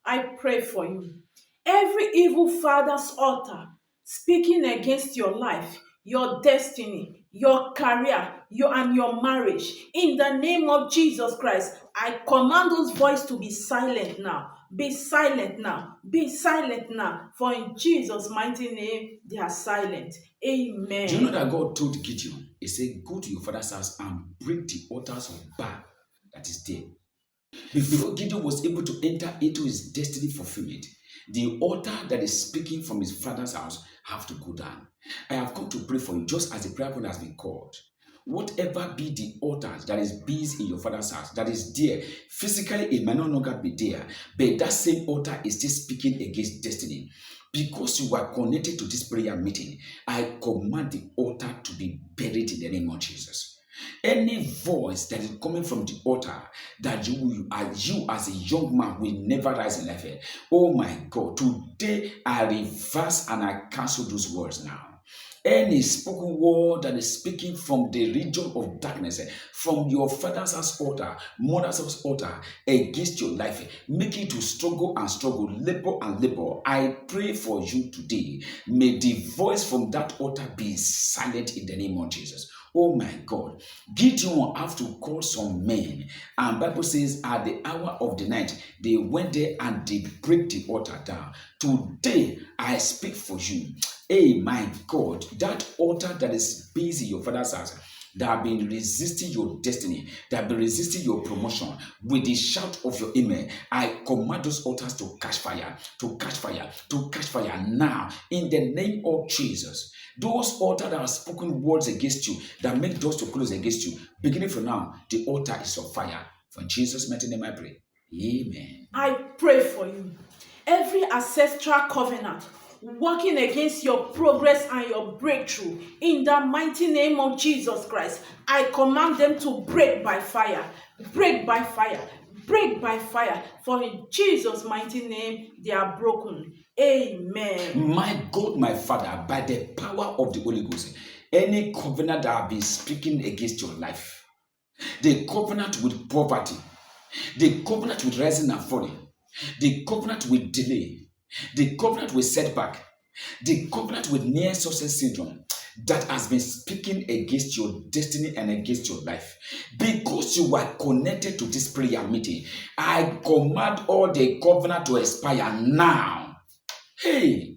I pray for you. Every evil father's altar speaking against your life, your destiny, your career, your marriage, in the name of Jesus Christ, I command those voices to be silent now. Be silent now. Be silent now. For in Jesus' mighty name, they are silent. Do you know Amen. that God told Gideon, He said, go to your father's house and break the altars of Baal that is there. Before Gideon was able to enter into his destiny fulfillment, the altar that is speaking from his father's house have to go down. I have come to pray for you just as the prayer point has been called. Whatever be the altars that is based in your father's house, that is there, physically it might no longer be there, but that same altar is still speaking against destiny. Because you are connected to this prayer meeting, I command the altar to be buried in the name of Jesus. Any voice that is coming from the altar that you as a young man will never rise in life. Oh my God, today I reverse and I cancel those words now. Any spoken word that is speaking from the region of darkness, from your father's house altar, mother's house altar, against your life, make it to struggle and struggle, labor and labor. I pray for you today. May the voice from that altar be silent in the name of Jesus. Oh my God. Gideon have to call some men. And Bible says at the hour of the night, they went there and they break the altar down. Today, I speak for you. Hey, my God, that altar that is based in your father's house, that have been resisting your destiny, that have been resisting your promotion, with the shout of your amen, I command those altars to catch fire, to catch fire, to catch fire now, in the name of Jesus. Those altars that have spoken words against you, that make doors to close against you, beginning from now, the altar is on fire. For Jesus' mighty name I pray. Amen. I pray for you. Every ancestral covenant working against your progress and your breakthrough, in the mighty name of Jesus Christ, I command them to break by fire. Break by fire. Break by fire. For in Jesus' mighty name, they are broken. Amen. My God, my Father, by the power of the Holy Ghost, any covenant that have been speaking against your life, the covenant with poverty, the covenant with rising and falling, the covenant with delay, the covenant with setback, the covenant with near success syndrome that has been speaking against your destiny and against your life, because you are connected to this prayer meeting, I command all the covenant to expire now. Hey,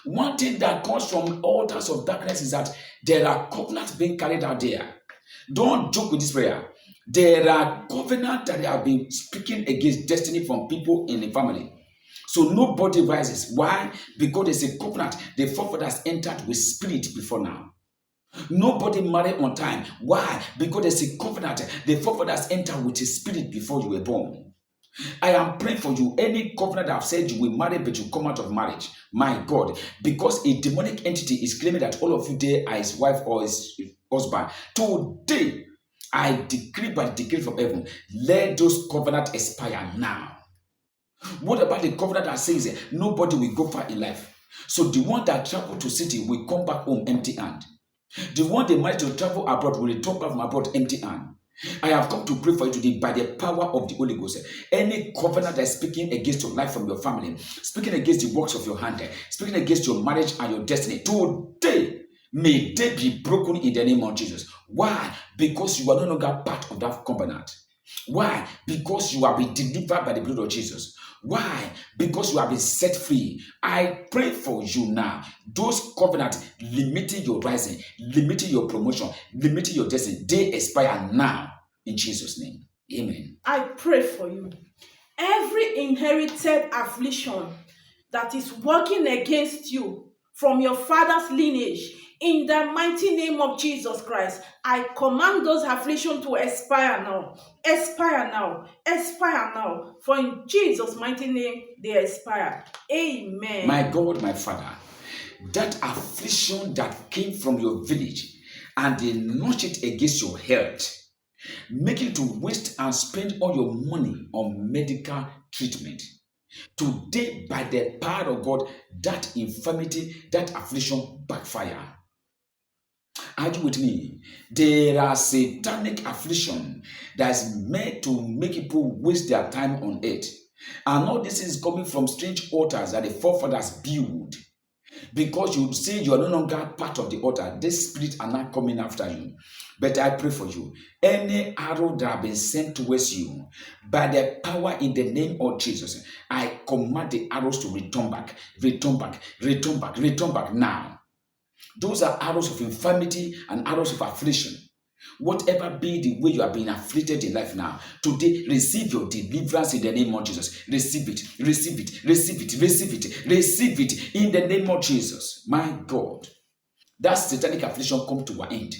one thing that comes from altars of darkness is that there are covenants being carried out there. Don't joke with this prayer. There are covenants that have been speaking against destiny from people in the family. So nobody rises. Why? Because there's a covenant the forefathers entered with spirit before now. Nobody married on time. Why? Because there's a covenant the forefathers entered with a spirit before you were born. I am praying for you. Any covenant that have said you will marry, but you come out of marriage, my God, because a demonic entity is claiming that all of you there are his wife or his husband. Today, I decree by the decree from heaven, let those covenants expire now. What about the covenant that says nobody will go far in life? So the one that travel to city will come back home empty hand. The one they might to travel abroad will return back from abroad empty hand. I have come to pray for you today by the power of the Holy Ghost. Any covenant that is speaking against your life from your family, speaking against the works of your hand, speaking against your marriage and your destiny, today may they be broken in the name of Jesus. Why? Because you are no longer part of that covenant. Why? Because you have been delivered by the blood of Jesus. Why? Because you have been set free. I pray for you now. Those covenants limiting your rising, limiting your promotion, limiting your destiny, they expire now in Jesus' name. Amen. I pray for you. Every inherited affliction that is working against you from your father's lineage, in the mighty name of Jesus Christ, I command those afflictions to expire now. Expire now. Expire now. For in Jesus' mighty name, they expire. Amen. My God, my Father, that affliction that came from your village and they notched it against your health, make you to waste and spend all your money on medical treatment. Today, by the power of God, that infirmity, that affliction backfire. Are you with me? There are satanic affliction that's meant to make people waste their time on it. And all this is coming from strange altars that the forefathers built. Because you say you are no longer part of the altar, this spirit are not coming after you. But I pray for you. Any arrow that have been sent towards you by the power in the name of Jesus, I command the arrows to return back, return back, return back, return back now. Those are arrows of infirmity and arrows of affliction. Whatever be the way you are being afflicted in life now, today receive your deliverance in the name of Jesus. Receive it, receive it, receive it, receive it, receive it in the name of Jesus. My God, that satanic affliction come to an end.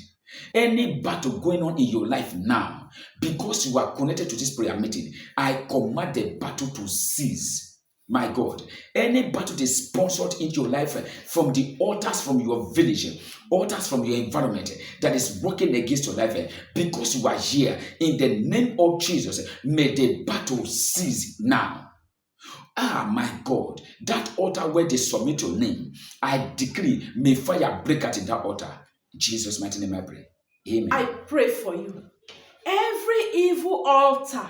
Any battle going on in your life now, because you are connected to this prayer meeting, I command the battle to cease. My God, any battle that is sponsored into your life from the altars from your village, altars from your environment that is working against your life, because you are here, in the name of Jesus, may the battle cease now. Ah, my God, that altar where they submit your name, I decree, may fire break out in that altar. In Jesus' mighty name I pray. Amen. I pray for you. Every evil altar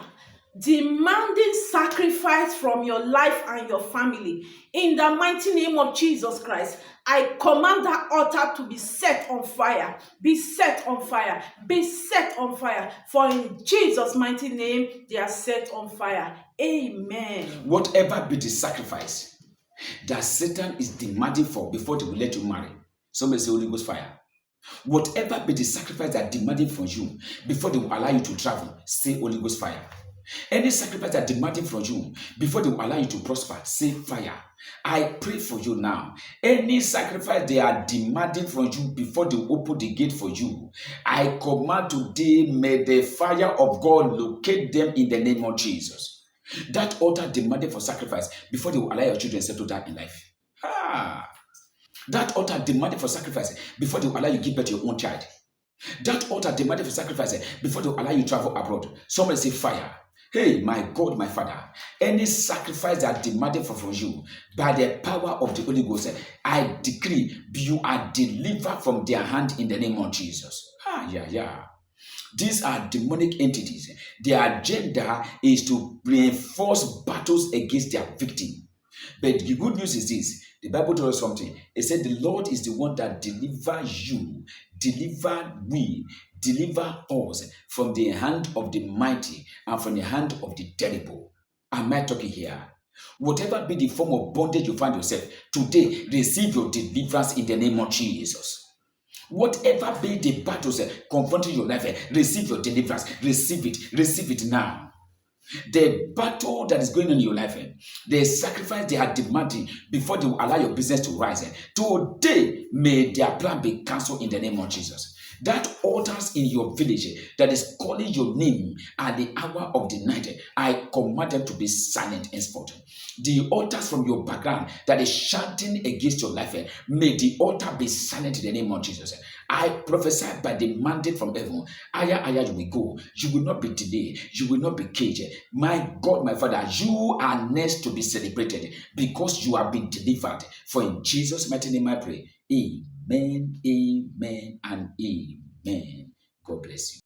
demanding sacrifice from your life and your family, in the mighty name of Jesus Christ, I command that altar to be set on fire, be set on fire, be set on fire. For in Jesus' mighty name, they are set on fire. Amen. Whatever be the sacrifice that Satan is demanding for before they will let you marry, somebody say Holy Ghost fire. Whatever be the sacrifice that demanding from you before they will allow you to travel, say Holy Ghost fire. Any sacrifice that demanding from you before they will allow you to prosper, say fire. I pray for you now. Any sacrifice they are demanding from you before they open the gate for you, I command today, may the fire of God locate them in the name of Jesus. That altar demanded for sacrifice before they will allow your children to settle down in life. That altar demanded for sacrifice before they will allow you to give birth to your own child. That altar demanded for sacrifice before they will allow you to travel abroad. Somebody say fire. Hey, my God, my Father, any sacrifice that demanded from you by the power of the Holy Ghost, I decree you are delivered from their hand in the name of Jesus. These are demonic entities. Their agenda is to reinforce battles against their victim. But the good news is this. The Bible told us something. It said the Lord is the one that delivers you, deliver us from the hand of the mighty and from the hand of the terrible. Am I talking here? Whatever be the form of bondage you find yourself, today receive your deliverance in the name of Jesus. Whatever be the battles confronting your life, receive your deliverance. Receive it now. The battle that is going on in your life, the sacrifice they are demanding before they will allow your business to rise, today may their plan be cancelled in the name of Jesus. That altars in your village that is calling your name at the hour of the night, I command them to be silent henceforth. The altars from your background that is shouting against your life, may the altar be silent in the name of Jesus. I prophesy by the mandate from heaven. Higher you will go. You will not be delayed. You will not be caged. My God, my Father, you are next to be celebrated because you have been delivered. For in Jesus' mighty name I pray. Amen, amen, and amen. God bless you.